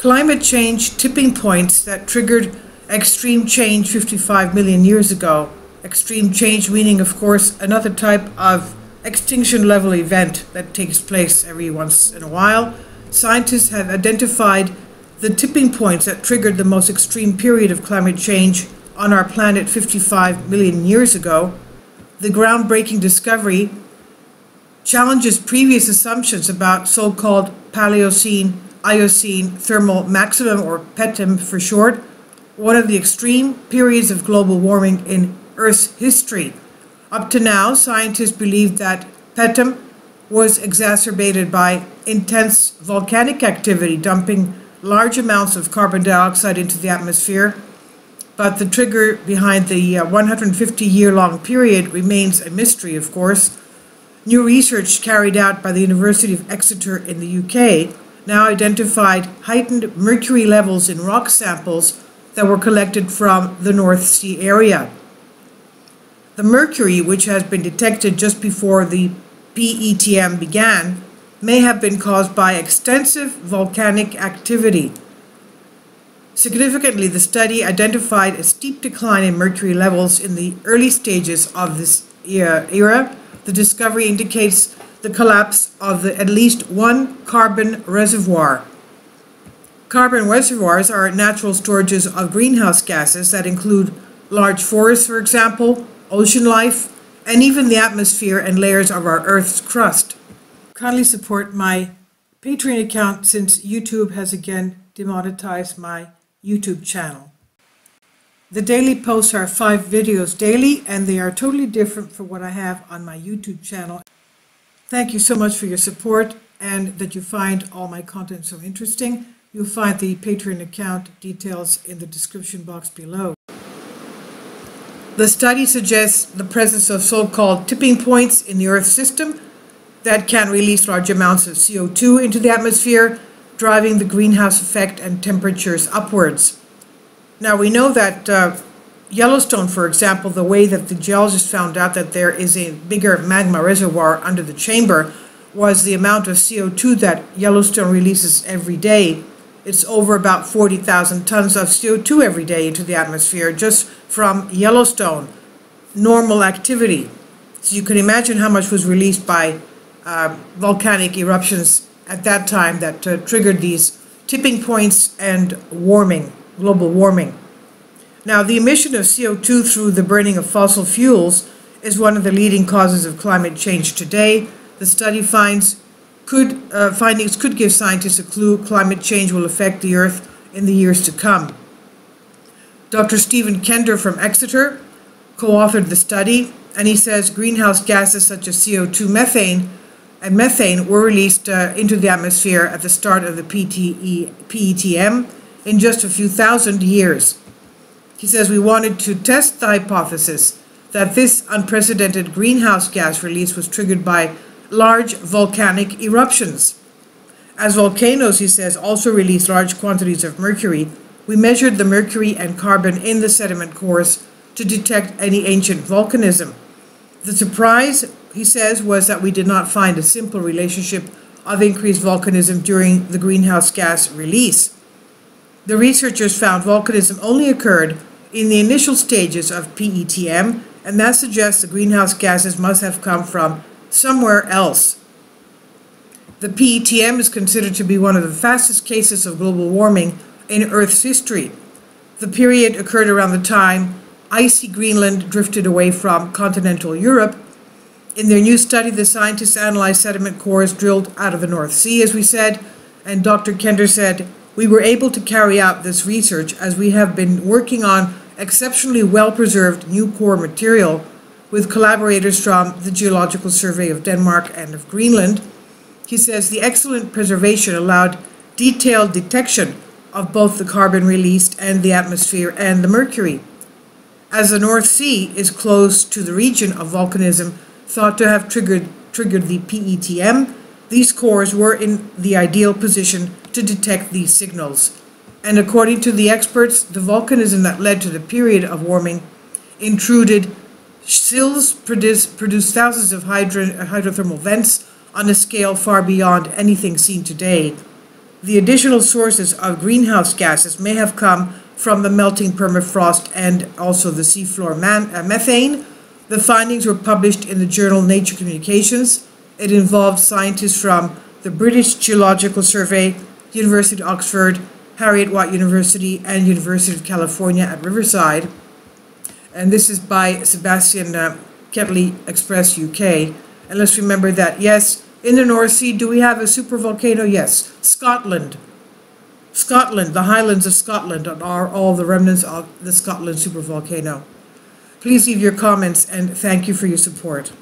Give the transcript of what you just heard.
climate change tipping points that triggered extreme change 55 million years ago. Extreme change meaning, of course, another type of extinction level event that takes place every once in a while. Scientists have identified the tipping points that triggered the most extreme period of climate change on our planet 55 million years ago. The groundbreaking discovery challenges previous assumptions about so-called Paleocene, Eocene thermal maximum, or PETM for short, one of the extreme periods of global warming in Earth's history. Up to now, scientists believe that PETM was exacerbated by intense volcanic activity, dumping large amounts of carbon dioxide into the atmosphere. But the trigger behind the 150-year-long period remains a mystery, of course. New research carried out by the University of Exeter in the UK now identified heightened mercury levels in rock samples that were collected from the North Sea area. The mercury, which has been detected just before the PETM began, may have been caused by extensive volcanic activity. Significantly, the study identified a steep decline in mercury levels in the early stages of this era. The discovery indicates the collapse of at least one carbon reservoir. Carbon reservoirs are natural storages of greenhouse gases that include large forests, for example, ocean life, and even the atmosphere and layers of our Earth's crust. Kindly support my Patreon account since YouTube has again demonetized my YouTube channel. The daily posts are 5 videos daily, and they are totally different from what I have on my YouTube channel. Thank you so much for your support and that you find all my content so interesting. You'll find the Patreon account details in the description box below. The study suggests the presence of so-called tipping points in the Earth system that can release large amounts of CO2 into the atmosphere, driving the greenhouse effect and temperatures upwards. Now we know that Yellowstone, for example, the way that the geologists found out that there is a bigger magma reservoir under the chamber was the amount of CO2 that Yellowstone releases every day. It's over about 40,000 tons of CO2 every day into the atmosphere just from Yellowstone, normal activity. So you can imagine how much was released by volcanic eruptions at that time that triggered these tipping points and warming, global warming. Now, the emission of CO2 through the burning of fossil fuels is one of the leading causes of climate change today. The study findings could give scientists a clue climate change will affect the Earth in the years to come. Dr. Stephen Kender from Exeter co-authored the study, and he says greenhouse gases such as CO2, methane were released into the atmosphere at the start of the PETM in just a few thousand years. He says we wanted to test the hypothesis that this unprecedented greenhouse gas release was triggered by large volcanic eruptions. As volcanoes, he says, also release large quantities of mercury, we measured the mercury and carbon in the sediment cores to detect any ancient volcanism. The surprise, he says, was that we did not find a simple relationship of increased volcanism during the greenhouse gas release. The researchers found volcanism only occurred in the initial stages of PETM, and that suggests the greenhouse gases must have come from somewhere else. The PETM is considered to be one of the fastest cases of global warming in Earth's history. The period occurred around the time icy Greenland drifted away from continental Europe. In their new study, the scientists analyzed sediment cores drilled out of the North Sea, as we said, and Dr. Kender said, we were able to carry out this research as we have been working on exceptionally well-preserved new core material with collaborators from the Geological Survey of Denmark and of Greenland. He says the excellent preservation allowed detailed detection of both the carbon released and the atmosphere and the mercury. As the North Sea is close to the region of volcanism thought to have triggered the PETM, these cores were in the ideal position to detect these signals. And according to the experts, the volcanism that led to the period of warming intruded sills, produced thousands of hydrothermal vents on a scale far beyond anything seen today. The additional sources of greenhouse gases may have come from the melting permafrost and also the seafloor methane. The findings were published in the journal Nature Communications. It involved scientists from the British Geological Survey, University of Oxford, Heriot-Watt University, and University of California at Riverside. And this is by Sebastian Ketley Express UK. And let's remember that, yes, in the North Sea, do we have a supervolcano? Yes. Scotland, the Highlands of Scotland are all the remnants of the Scotland supervolcano. Please leave your comments and thank you for your support.